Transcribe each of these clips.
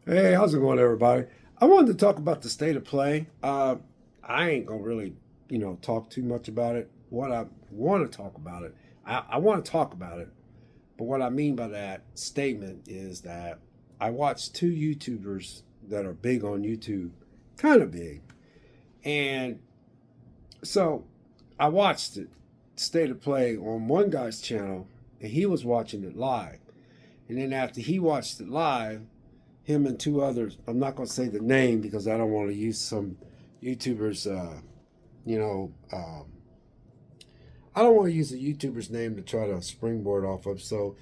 Hey, how's it going, everybody? I wanted to talk about the state of play. I ain't gonna really, talk too much about it. What I want to talk about it, I want to talk about it. But what I mean by that statement is that I watched two YouTubers that are big on YouTube, kind of big, and so I watched it, state of play, on one guy's channel, and he was watching it live. And then after he watched it live, him and two others. I'm not going to say the name because I don't want to use some YouTubers. You know, I don't want to use a YouTuber's name to try to springboard off of. So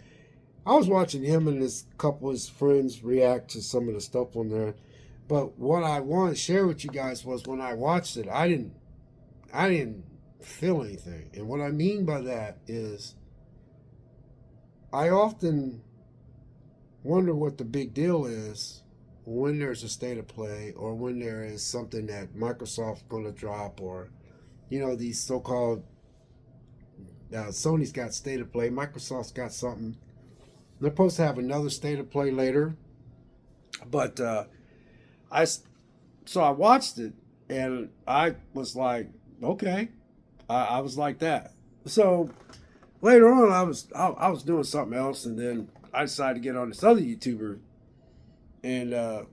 I was watching him and his couple of his friends react to some of the stuff on there. But what I want to share with you guys was when I watched it, I didn't feel anything. And what I mean by that is I often wonder what the big deal is when there's a state of play or when there is something that Microsoft's going to drop, or these so-called Sony's got state of play, Microsoft's got something. They're supposed to have another state of play later, but I so I watched it and I was like, okay, I was like that. So later on, I was doing something else, and then I decided to get on this other YouTuber, and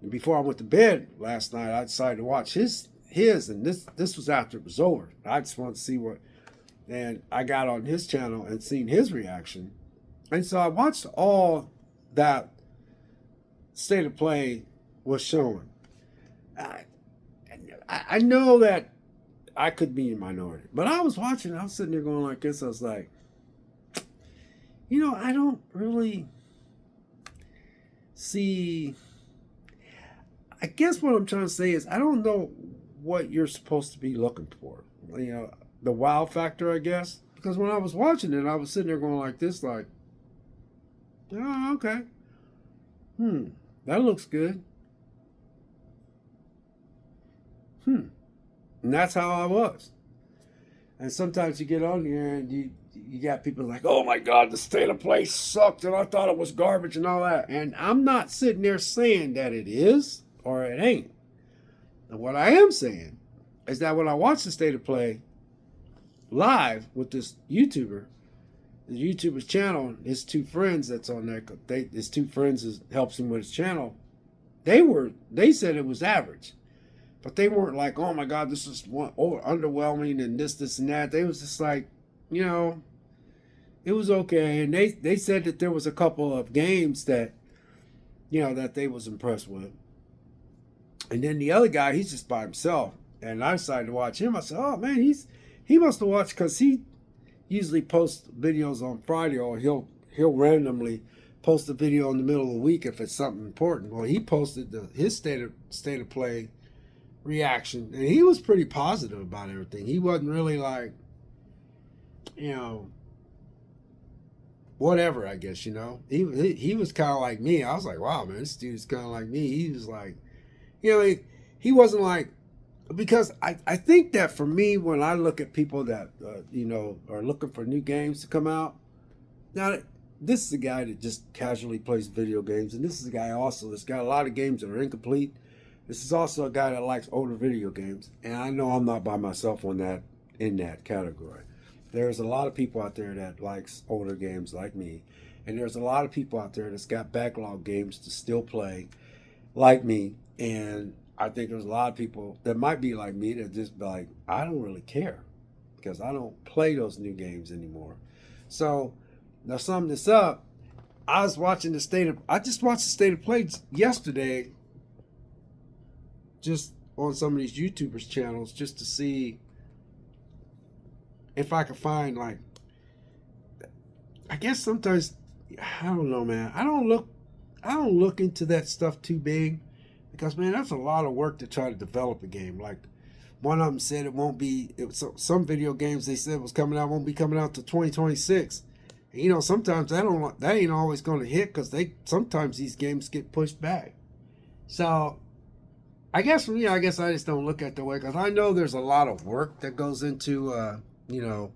before I went to bed last night, I decided to watch his, and this was after it was over. I just wanted to see what, and I got on his channel and seen his reaction, and so I watched all that state of play was showing. I I know that I could be a minority, but I was watching. I was sitting there going like this. I was like, I don't really see. I guess what I'm trying to say is I don't know what you're supposed to be looking for. The wow factor, I guess. Because when I was watching it, I was sitting there going like this, like, oh, okay, that looks good, and that's how I was. And sometimes you get on here and you got people like, oh my God, the state of play sucked, and I thought it was garbage and all that. And I'm not sitting there saying that it is or it ain't. And what I am saying is that when I watch the state of play live with this YouTuber, the YouTuber's channel, his two friends that's on there, his two friends helps him with his channel. They said it was average, but they weren't like, oh my God, this is underwhelming and this and that. They was just like, you know, it was okay, and they said that there was a couple of games that that they was impressed with, and then the other guy, he's just by himself, and I decided to watch him. I said, oh man, he must have watched, because he usually posts videos on Friday, or he'll randomly post a video in the middle of the week if it's something important. Well, he posted his state of play reaction, and he was pretty positive about everything. He wasn't really like, you know, whatever. I guess he was kind of like me. I was like, wow, man, this dude's kind of like me. He was like, he wasn't like, because I think that for me, when I look at people that are looking for new games to come out, now this is a guy that just casually plays video games, and this is a guy also that's got a lot of games that are incomplete. This is also a guy that likes older video games, and I know I'm not by myself on that, in that category. There's a lot of people out there that likes older games like me, and there's a lot of people out there that's got backlog games to still play like me, and I think there's a lot of people that might be like me that just be like, I don't really care because I don't play those new games anymore. So now sum this up. I just watched the state of play yesterday, just on some of these YouTubers channels, just to see if I could find, like, I guess sometimes, I don't know, man. I don't look into that stuff too big, because man, that's a lot of work to try to develop a game. Like, one of them said it won't be. Some video games they said was coming out won't be coming out till 2026. And, sometimes that ain't always going to hit, because sometimes these games get pushed back. So I guess for me, I guess I just don't look at the way, because I know there's a lot of work that goes into you know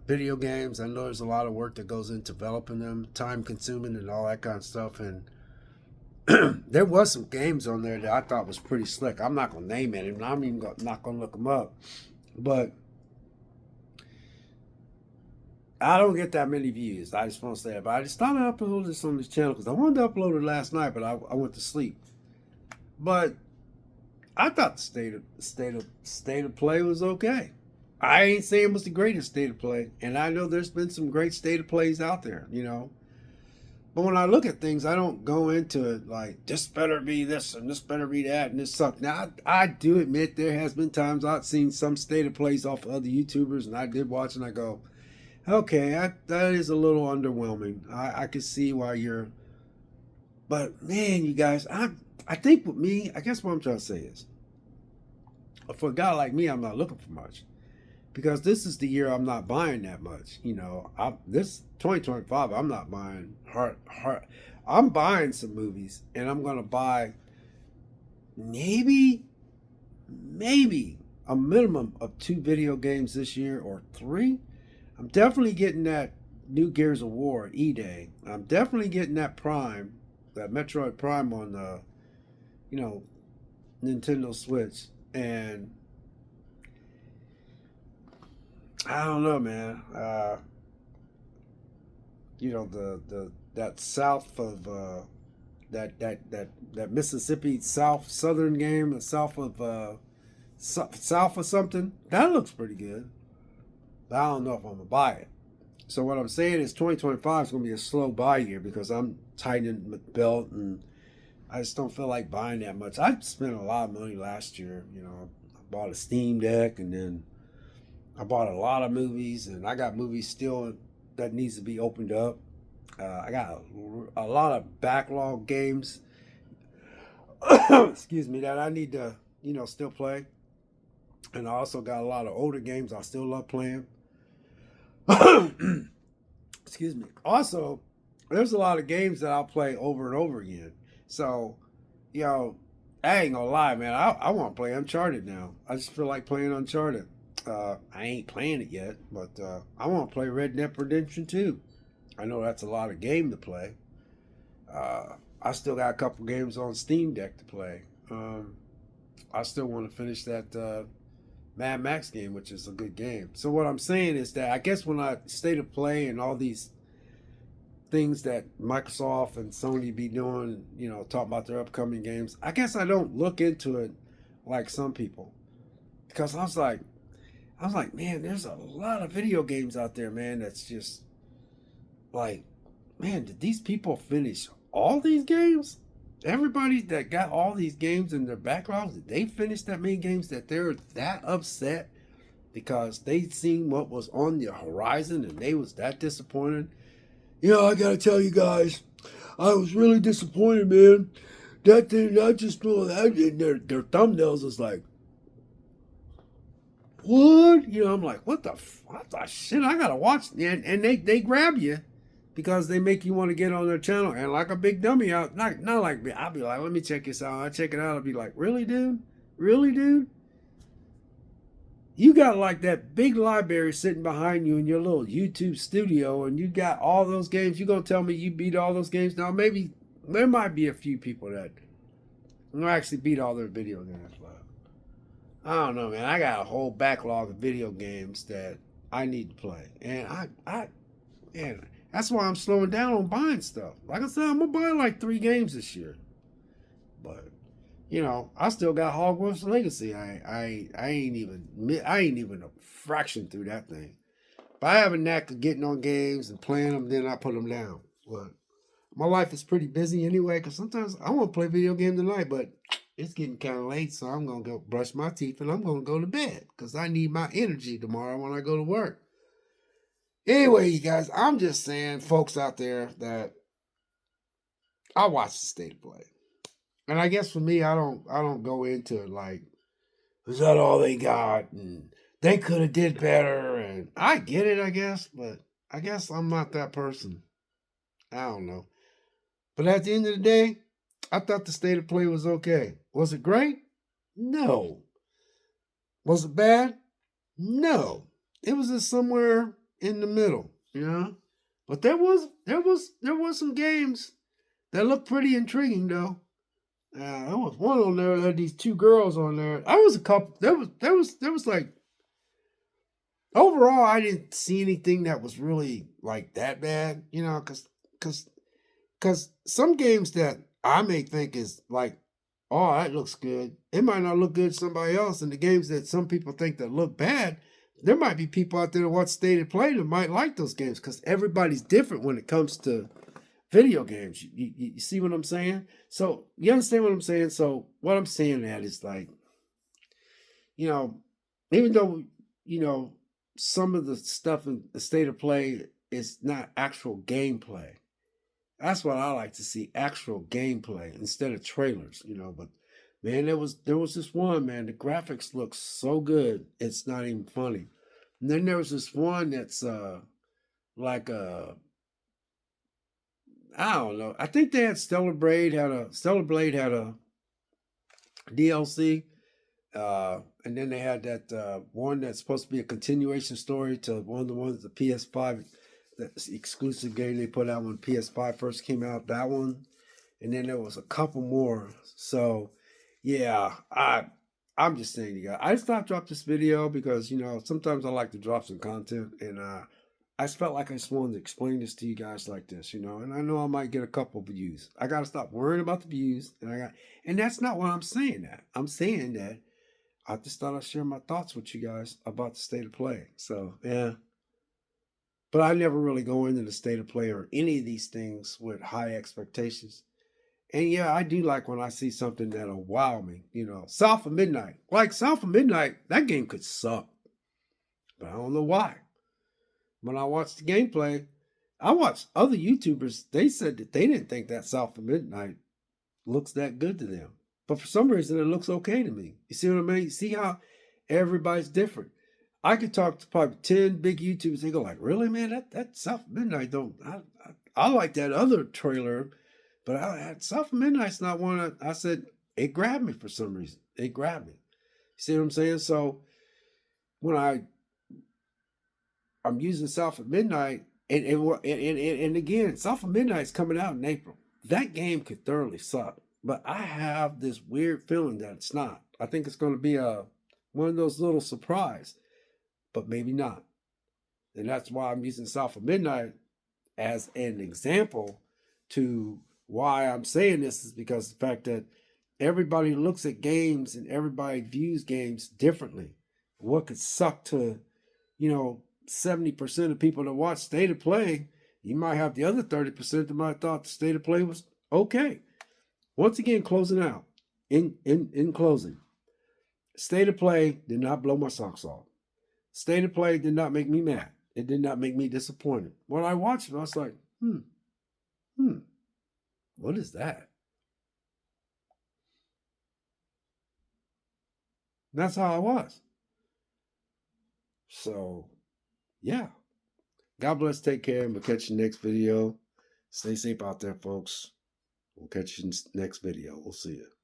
video games. I know there's a lot of work that goes into developing them, time consuming and all that kind of stuff. And there was some games on there that I thought was pretty slick. I'm not gonna name it, and I'm even not gonna look them up. But I don't get that many views. I just want to say that. But I just thought I'd upload this on this channel because I wanted to upload it last night, but I went to sleep. But I thought the state of play was okay. I ain't saying it was the greatest state of play, and I know there's been some great state of plays out there, you know. But when I look at things, I don't go into it like this better be this and this better be that and this sucks. Now I do admit there has been times I've seen some state of plays off of other YouTubers, and I did watch and I go, okay, that is a little underwhelming. I can see why you're, but man, you guys, I think with me, I guess what I'm trying to say is, for a guy like me, I'm not looking for much. Because this is the year I'm not buying that much. You know, this 2025, I'm not buying hard. I'm buying some movies, and I'm gonna buy maybe a minimum of 2 video games this year or 3. I'm definitely getting that new Gears of War E-Day. I'm definitely getting that Prime, that Metroid Prime on the, you know, Nintendo Switch, and I don't know, man. You know, that south of that Mississippi southern game, the south of south of something. That looks pretty good. But I don't know if I'm gonna buy it. So what I'm saying is 2025 is gonna be a slow buy year because I'm tightening my belt and I just don't feel like buying that much. I spent a lot of money last year. You know, I bought a Steam Deck and then I bought a lot of movies, and I got movies still that needs to be opened up. I got a lot of backlog games, excuse me, that I need to, you know, still play. And I also got a lot of older games I still love playing. Excuse me. Also, there's a lot of games that I'll play over and over again. So, you know, I ain't gonna lie, man. I want to play Uncharted now. I just feel like playing Uncharted. I ain't playing it yet, but I want to play Red Dead Redemption 2. I know that's a lot of game to play. I still got a couple games on Steam Deck to play. I still want to finish that Mad Max game, which is a good game. So what I'm saying is that I guess when I state of play and all these things that Microsoft and Sony be doing, you know, talking about their upcoming games, I guess I don't look into it like some people. Because I was like, man, there's a lot of video games out there, man, that's just like, man, did these people finish all these games? Everybody that got all these games in their backlogs, did they finish that many games that they're that upset because they seen what was on the horizon and they was that disappointed? You know, I gotta tell you guys, I was really disappointed, man. That thing, I just know that their thumbnails is like, what? You know, I'm like, what the shit? I gotta watch. And they grab you because they make you want to get on their channel. And like a big dummy, not like me. I'll be like, let me check this out. I check it out. I'll be like, really, dude? Really, dude? You got like that big library sitting behind you in your little YouTube studio, and you got all those games. You gonna tell me you beat all those games? Now, maybe there might be a few people that actually beat all their video games, but I don't know, man. I got a whole backlog of video games that I need to play, and man, that's why I'm slowing down on buying stuff. Like I said, I'm gonna buy like 3 games this year, but you know, I still got Hogwarts Legacy. I ain't even a fraction through that thing. But I have a knack of getting on games and playing them, then I put them down. But my life is pretty busy anyway, because sometimes I want to play video game tonight, but it's getting kind of late, so I'm going to go brush my teeth and I'm going to go to bed because I need my energy tomorrow when I go to work. Anyway, you guys, I'm just saying, folks out there, that I watch the state of play. And I guess for me, I don't go into it like, is that all they got? And they could have did better. And I get it, I guess, but I guess I'm not that person. I don't know. But at the end of the day, I thought the state of play was okay. Was it great? No. Was it bad? No. It was just somewhere in the middle, you know? But there was some games that looked pretty intriguing though. There was one on there that had these two girls on there. I was a couple. There was like overall, I didn't see anything that was really like that bad, you know, because because some games that I may think is like, oh, that looks good. It might not look good to somebody else. And the games that some people think that look bad, there might be people out there that watch State of Play that might like those games because everybody's different when it comes to video games. You see what I'm saying? So you understand what I'm saying? So what I'm saying that is like, you know, even though, you know, some of the stuff in the State of Play is not actual gameplay. That's what I like to see, actual gameplay instead of trailers, you know. But man, there was this one, man, the graphics look so good, it's not even funny. And then there was this one that's like I don't know. I think they had Stellar Blade had a DLC. And then they had that one that's supposed to be a continuation story to one of the ones the PS5 that's exclusive game they put out when PS5 first came out. That one, and then there was a couple more. So, yeah, I'm just saying, you guys. I just thought I'd drop this video because you know sometimes I like to drop some content, and I just felt like I just wanted to explain this to you guys like this, you know. And I know I might get a couple views. I got to stop worrying about the views, and that's not what I'm saying. That I'm saying that I just thought I'd share my thoughts with you guys about the State of Play. So, yeah. But I never really go into the State of Play or any of these things with high expectations. And yeah, I do like when I see something that'll wow me. You know, South of Midnight. Like South of Midnight, that game could suck. But I don't know why. When I watched the gameplay, I watched other YouTubers, they said that they didn't think that South of Midnight looks that good to them. But for some reason, it looks okay to me. You see what I mean? You see how everybody's different. I could talk to probably 10 big YouTubers. They go like, really, man? That South Midnight don't. I like that other trailer, but South Midnight's not one. I said it grabbed me for some reason. It grabbed me. You see what I'm saying? So when I'm using South of Midnight, and again, South of Midnight's coming out in April. That game could thoroughly suck, but I have this weird feeling that it's not. I think it's going to be a one of those little surprise, but maybe not. And that's why I'm using South of Midnight as an example to why I'm saying this is because the fact that everybody looks at games and everybody views games differently. What could suck to, you know, 70% of people that watch State of Play, you might have the other 30% that might have thought the State of Play was okay. Once again, closing out. In closing, State of Play did not blow my socks off. State of Play did not make me mad. It did not make me disappointed. When I watched it, I was like, what is that? And that's how I was. So, yeah. God bless, take care, and we'll catch you next video. Stay safe out there, folks. We'll catch you next video. We'll see you.